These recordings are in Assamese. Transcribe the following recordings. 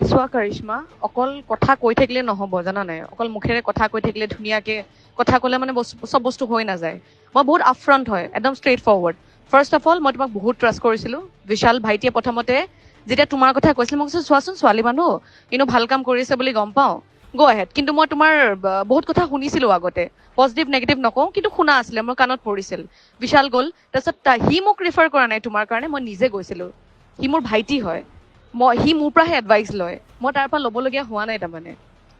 চোৱা কৰিশ্মা, অকল কথা কৈ থাকিলে নহ'ব জানা নাই, অকল মুখেৰে কথা কৈ থাকিলে ধুনীয়াকে কথা ক'লে মানে চব বস্তু হৈ নাযায়। মই বহুত আপফ্ৰণ্ট হয়, একদম straight forward. First of all মই তোমাক বহুত ট্ৰাষ্ট কৰিছিলোঁ। বিশাল ভাইটিয়ে প্ৰথমতে যেতিয়া তোমাৰ কথা কৈছিল মই কৈছোঁ চোৱাচোন ছোৱালী মানুহ কিন্তু ভাল কাম কৰি আছে বুলি গম পাওঁ, গ' এহেড। কিন্তু মই তোমাৰ বহুত কথা শুনিছিলোঁ আগতে, পজিটিভ নেগেটিভ নকওঁ কিন্তু শুনা আছিলে, মোৰ কাণত পৰিছিল। বিশাল গ'ল, তাৰপিছত সি মোক ৰিফাৰ কৰা নাই তোমাৰ কাৰণে, মই নিজে গৈছিলোঁ। সি মোৰ ভাইটি হয়, সি মোৰ পৰাহে এডভাইচ লয়, মই তাৰ পৰা ল'বলগীয়া হোৱা নাই তাৰমানে।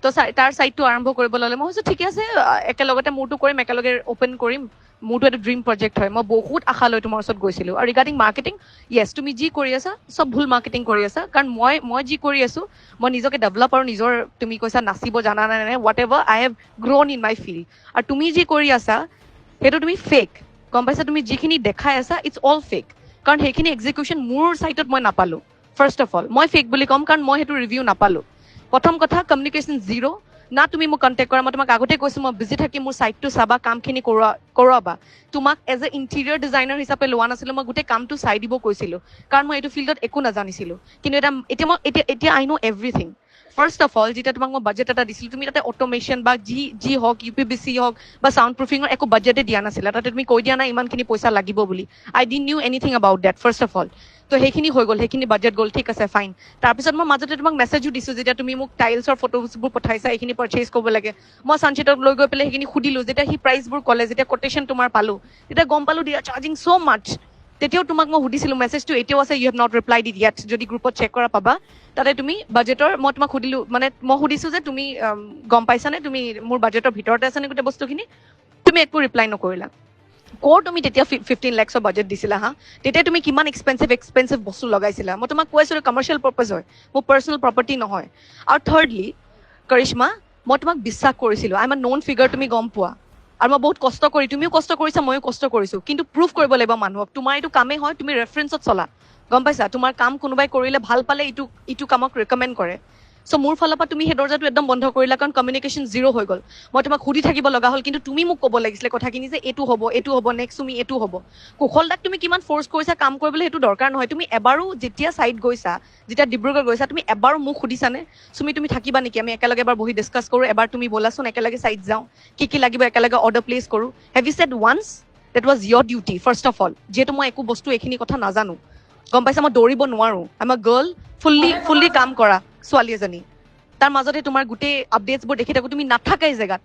তো তাৰ ছাইডটো আৰম্ভ কৰিব ল'লে মই ভাবিছোঁ ঠিকে আছে, একেলগতে মোৰটো কৰিম, একেলগে অ'পেন কৰিম। মোৰটো এটা ড্ৰিম প্ৰজেক্ট হয়, মই বহুত আশা লৈ তোমাৰ ওচৰত গৈছিলোঁ। আৰু ৰিগাৰ্ডিং মাৰ্কেটিং, য়েছ তুমি যি কৰি আছা চব ভুল মাৰ্কেটিং কৰি আছা, কাৰণ মই যি কৰি আছোঁ মই নিজকে ডেভেলপ আৰু নিজৰ, তুমি কৈছা নাচিব জানা নাই নাই, whatever I have grown in my field. আৰু তুমি যি কৰি আছা সেইটো তুমি ফেক, গম পাইছা? তুমি যিখিনি দেখাই আছা ইটছ অল ফেক, কাৰণ সেইখিনি এক্সিকিউশ্যন মোৰ ছাইটত মই নাপালোঁ। ফাৰ্ষ্ট অফ অল মই ফেক বুলি ক'ম, কাৰণ মই সেইটো ৰিভিউ নাপালোঁ। প্ৰথম কথা, কমিউনিকেশ্যন জিৰ'। না তুমি মোক কণ্টেক্ট কৰা, মই তোমাক আগতে কৈছোঁ মই বিজি থাকি মোৰ ছাইটটো চাবা, কামখিনি কৰোৱাবা। তোমাক এজ এ ইণ্টেৰিয়ৰ ডিজাইনাৰ হিচাপে লোৱা নাছিলোঁ, মই গোটেই কামটো চাই দিব কৈছিলোঁ, কাৰণ মই এইটো ফিল্ডত একো নাজানিছিলোঁ। কিন্তু এতিয়া আই ন' এভৰিথিং। ফাৰ্ষ্ট অফ অল যেতিয়া তোমাক মই বাজেট এটা দিছিলোঁ, তুমি তাতে অট'মেশ্যন বা যি হওক, UPVC হওক বা চাউণ্ড প্ৰুফিঙৰ একো বাজেটে দিয়া নাছিলা। তাতে তুমি কৈ দিয়া নাই ইমানখিনি পইচা লাগিব বুলি। I didn't knew anything about that, first of all. তো সেইখিনি হৈ গ'ল, সেইখিনি বাজেট গ'ল, ঠিক আছে ফাইন। তাৰপিছত মই মাজতে তোমাক মেছেজো দিছোঁ, যেতিয়া তুমি মোক টাইলছৰ ফটোজবোৰ পঠাইছা, এইখিনি পাৰ্চেজ কৰিব লাগে। মই সানচিটক লৈ গৈ পেলাই সেইখিনি সুধিলোঁ, যেতিয়া সি প্ৰাইচবোৰ ক'লে, যেতিয়া কোটেশ্যন তোমাৰ পালোঁ, তেতিয়া গম পালোঁ দে আৰ চাৰ্জিং ছ' মাচ। তেতিয়াও তোমাক মই সুধিছিলোঁ, মেছেজটো এতিয়াও আছে, you have not replied it yet, যদি গ্ৰুপত চেক কৰা পাবা। তাতে তুমি বাজেটৰ, মই তোমাক সুধিলোঁ, মানে মই সুধিছোঁ যে তুমি গম পাইছানে, তুমি মোৰ বাজেটৰ ভিতৰতে আছেনে গোটেই বস্তুখিনি? তুমি একো ৰিপ্লাই নকৰিলা। তুমি তেতিয়া 15 lakhsৰ বাজেট দিছিলা হা? তেতিয়া তুমি কিমান এক্সপেঞ্চিভ বস্তু লগাইছিলা? মই তোমাক কৈ আছিলোঁ কমাৰ্চিয়েল পাৰ্পাছ হয়, মোৰ পাৰ্চনেল প্ৰপাৰ্টি নহয়। আৰু থাৰ্ডলি কৰিশ্মা, মই তোমাক বিশ্বাস কৰিছিলোঁ, I am a known figure, তুমি গম পোৱা। আৰু মই বহুত কষ্ট কৰি, তুমিও কষ্ট কৰিছা, ময়ো কষ্ট কৰিছোঁ, কিন্তু প্ৰুভ কৰিব লাগিব মানুহক তোমাৰ এইটো কামেই হয়, তুমি ৰেফাৰেঞ্চত চলা, গম পাইছা? তোমাৰ কাম কোনোবাই কৰিলে ভাল পালে ইটো কামক ৰেকমেণ্ড কৰে। চ' মোৰ ফালৰ পৰা তুমি সেই দৰ্জাটো একদম বন্ধ কৰিলা, কাৰণ কমিউনিকেশ্যন জিৰ' হৈ গ'ল। মই তোমাক সুধি থাকিব লগা হ'ল, কিন্তু তুমি মোক ক'ব লাগিছিলে কথাখিনি যে এইটো হ'ব, নেক্সট তুমি এইটো হ'ব। কুশল দাক তুমি কিমান ফ'ৰ্চ কৰিছা কাম কৰিবলৈ, সেইটো দৰকাৰ নহয়। তুমি এবাৰো যেতিয়া ছাইট গৈছা, যেতিয়া ডিব্ৰুগড় গৈছা, তুমি এবাৰো মোক সুধিছানে তুমি থাকিবা নেকি, আমি একেলগে এবাৰ বহি ডিছকাছ কৰোঁ, এবাৰ তুমি ব'লাচোন একেলগে ছাইট যাওঁ, কি লাগিব একেলগে অৰ্ডাৰ প্লেচ কৰোঁ? Have you said once? That was your duty first of all, যিহেতু মই একো বস্তু এইখিনি কথা নাজানো, গম পাইছা? মই দৌৰিব নোৱাৰোঁ, আই এম এ গাৰ্ল, ফুল্লি কাম কৰা ছোৱালী এজনী। তাৰ মাজতে তোমাৰ গোটেই আপডেটছবোৰ দেখি থাকোঁ, তুমি নাথাকাই জেগাত।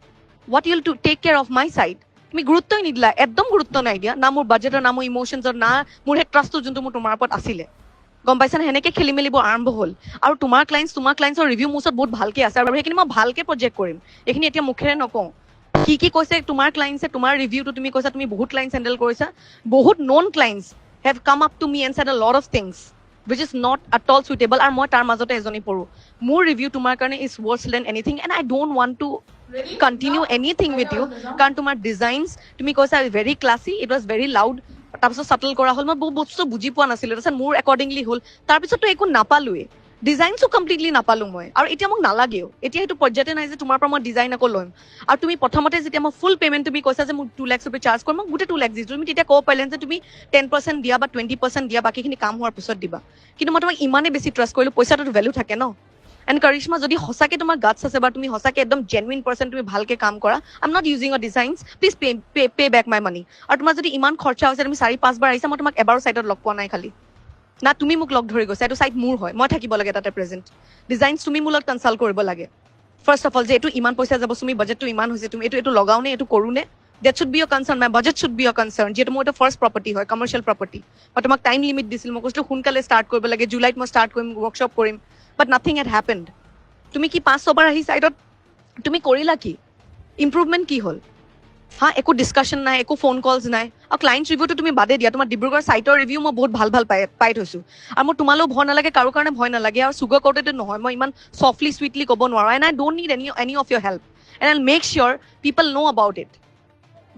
What you'll to take care of my site? তুমি গুৰুত্বই নিদিলা, একদম গুৰুত্ব নাই দিয়া, না মোৰ বাজেটৰ, না মোৰ ইম'শ্যনছৰ, না মোৰ সেই ট্ৰাষ্টটো যোনটো মোৰ তোমাৰ ওপৰত আছিলে, গম পাইছানে? সেনেকে খেলি মেলিবোৰ আৰম্ভ হ'ল। আৰু তোমাৰ ক্লাইণ্টছৰ ৰিভিউ মোৰ ওচৰত বহুত ভালকে আছে, আৰু সেইখিনি মই ভালকে প্ৰজেক্ট কৰিম, এইখিনি এতিয়া মুখেৰে নকওঁ। কি কৈছে তোমাৰ ক্লাইণ্টছে, তোমাৰ ৰিভিউটো তুমি কৈছা তুমি বহুত ক্লাইণ্টছ হেণ্ডেল কৰিছা, বহুত non clients have come up to me and said a lot of things which is not at all suitable, আৰু মই তাৰ মাজতে এজনী পঢ়ো। মোৰ ৰিভিউ তোমাৰ কাৰণে is worse than anything, and I don't want to continue anything with you, কাৰণ তোমাৰ ডিজাইনছ তুমি কৈছা very classy, it was very loud, তাৰপিছত চাটল কৰা হ'ল, মই বহুত বস্তু বুজি পোৱা নাছিলোঁ, তাৰপিছত মোৰ একৰ্ডিংলি হ'ল, তাৰপিছততো একো নাপালোৱে, ডিজাইনছো কমপ্লিটলি নাপালোঁ মই, আৰু এতিয়া মোক নালাগেও, এতিয়া সেইটো পৰ্যায়তে নাই যে তোমাৰ পৰা মই ডিজাইন আকৌ ল'ম। আৰু তুমি প্ৰথমতে যেতিয়া মই ফুল পে'মেণ্ট তুমি কৈছা যে মোক 2 lakhs ৰুপি চাৰ্জ কৰিম, মই গোটেই 2 lakhs দিছোঁ, তুমি তেতিয়া ক'ব পাৰিলা যে তুমি 10% দিয়া বা 20% দিয়া, বাকীখিনি কাম হোৱাৰ পিছত দিবা। কিন্তু মই তোমাক ইমানেই বেছি ট্ৰাষ্ট কৰিলোঁ, পইচাটোতো ভেলু থাকে ন। এণ্ড কৰিশ্মা, যদি সঁচাকে তোমাৰ গাটছ আছে বা তুমি সঁচাকে একদম জেনুইন পাৰ্চন, তুমি ভালকে কাম কৰা, I am not using a designs, please pay back my money. আৰু তোমাৰ যদি ইমান খৰচা হৈছে, তুমি 4-5 বাৰ আহিছা, মই তোমাক এবাৰো ছাইটত লগ পোৱা নাই খালি, না তুমি মোক লগ ধৰি গৈছা, এইটো ছাইট মোৰ হয়, মই থাকিব লাগে তাতে প্ৰেজেণ্ট। ডিজাইনছ তুমি মোৰ লগত কনচাল্ট কৰিব লাগে ফাৰ্ষ্ট অফ অল, যে এইটো ইমান পইচা যাব, তুমি বাজেটটো ইমান হৈছে, তুমি এইটো লগাও নে, এইটো কৰোঁ নে? That should be your concern, my budget should be your concern, যিহেতু মোৰ এইটো ফাৰ্ষ্ট প্ৰপাৰ্টি হয়, কমাৰ্চিয়েল প্ৰপাৰ্টি। মই তোমাক টাইম লিমিট দিছিলোঁ, মই কৈছিলোঁ সোনকালে ষ্টাৰ্ট কৰিব লাগে, জুলাইত মই ষ্টাৰ্ট কৰিম, ৱৰ্কশ্বপ কৰিম, বাট নাথিং হেড হেপেণ্ড। তুমি কি 5-6 বাৰ আহি ছাইটত তুমি কৰিলা কি? ইম্প্ৰুভমেণ্ট কি হ'ল? হা, একো ডিছকাশ্যন নাই, একো ফোন কলছ নাই। আৰু ক্লাইণ্টছ ৰিভিউটো তুমি বাদে দিয়া, তোমাৰ ডিব্ৰুগড় ছাইটৰ ৰিভিউ মই বহুত ভাল পাই থৈছোঁ। আৰু মোৰ তোমালৈও ভয় নালাগে, কাৰো কাৰণে ভয় নালাগে, আৰু চুগাৰ কটেড নহয়, মই ইমান চফ্টলি চুইটলি ক'ব নোৱাৰোঁ, and I don't need any of your help, and I'll make sure people know' about it.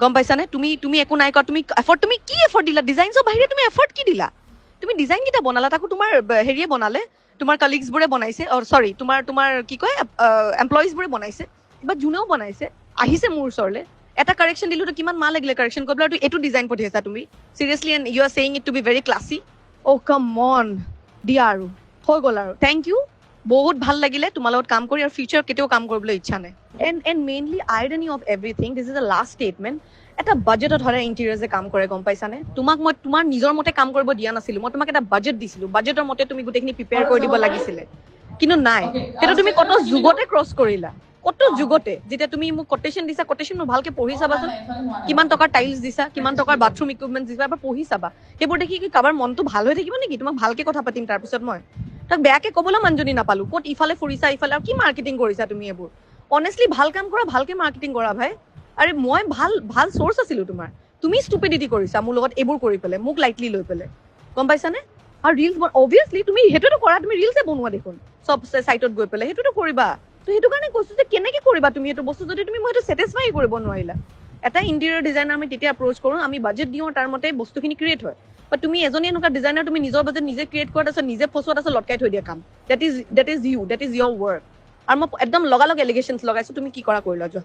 গম পাইছানে? তুমি একো নাই কৰা, তুমি কি এফৰ্ট দিলা? ডিজাইনছৰ বাহিৰে তুমি এফৰ্ট কি দিলা? তুমি ডিজাইন কেইটা বনালা, তাকো তোমাৰ হেৰিয়ে বনালে, তোমাৰ কালিগছবোৰে বনাইছে, চৰি তোমাৰ কি কয় এমপ্লয়িজবোৰে বনাইছে, বা যোনেও বনাইছে আহিছে মোৰ ওচৰলৈ, এটা কাৰেকশ্যন দিলোঁ, কিমান মাহ লাগিলে কাৰেকশ্যন কৰিবলৈ, আৰু এইটো ডিজাইন পঠিয়াইছা তুমি seriously, and you are saying it to be very classy. Oh' come on, দিয়া আৰু হৈ গ'ল আৰু, থেংক ইউ, বহুত ভাল লাগিলে তোমাৰ লগত কাম কৰি, আৰু ফিউচাৰ কেতিয়াও কাম কৰিবলৈ ইচ্ছা নাই। And mainly irony of everything, this is the last statement, এটা বাজেটত হ'লে ইণ্টেৰিয়াৰ্ছে কাম কৰে, গম পাইছানে? তোমাক মই তোমাৰ নিজৰ মতে কাম কৰিব দিয়া নাছিলো, মই তোমাক এটা বাজেট দিছিলো, বাজেটৰ মতে তুমি গোটেইখিনি প্ৰিপেয়াৰ কৰি দিব লাগিছিলে, কিন্তু নাই। সেইটো তুমি কত যুগতে ক্ৰছ কৰিলা, কত যুগতে। যেতিয়া তুমি মোক কোটেশ্যন দিছা, কোটেশ্যন ভালকে পঢ়ি চাবাচোন, কিমান টকাৰ টাইলছ দিছা, কিমান টকাৰ বাথৰুম ইকুইপমেণ্ট দিছা, এবাৰ পঢ়ি চাবা। সেইবোৰ দেখি কি কাৰোবাৰ মনটো ভাল হৈ থাকিব নেকি? তোমাক ভালকে কথা পাতিম তাৰপিছত মই তাক বেয়াকে ক'বলৈ মানুহজনী নাপালো। ক'ত ইফালে ফুৰিছা, ইফালে, আৰু কি মাৰ্কেটিং কৰিছা তুমি এইবোৰ? অনেষ্টলি ভাল কাম কৰা, ভালকে মাৰ্কেটিং কৰা ভাই। আৰে মই ভাল চ'ৰ্চ আছিলো তোমাৰ, তুমি ষ্টুপিডিটি কৰিছা মোৰ লগত এইবোৰ কৰি পেলাই, মোক লাইটলি লৈ পেলাই, গম পাইছানে? আৰু ৰিলছ অবভিয়াছলি তুমি সেইটোতো কৰা, তুমি ৰিলছে বনোৱা দেখোন চব চাইটত গৈ পেলাই, সেইটোতো কৰিবা। তো সেইটো কাৰণে কৈছো যে কেনেকে কৰিবা তুমি এইটো বস্তু যদি তুমি মই সেইটো ছেটিছফাই কৰিব নোৱাৰিলা। এটা ইণ্টেৰিয়ৰ ডিজাইনাৰ আমি তেতিয়া এপ্ৰ'চ কৰো, আমি বাজেট দিওঁ, তাৰ মতে বস্তুখিনি ক্ৰিয়েট হয়। বাট তুমি এজনী এনেকুৱা ডিজাইনাৰ, তুমি নিজৰ বাজেট নিজে ক্ৰিয়েট কৰা, তাৰপিছত নিজে ফচোৱা, তাৰপিছত লটকাই থৈ দিয়া কাম। That is your work. আৰু মই একদম লগালগ এলিগেশ্যনছ লগাইছো, তুমি কি কৰা কৰি লোৱা যোৱা।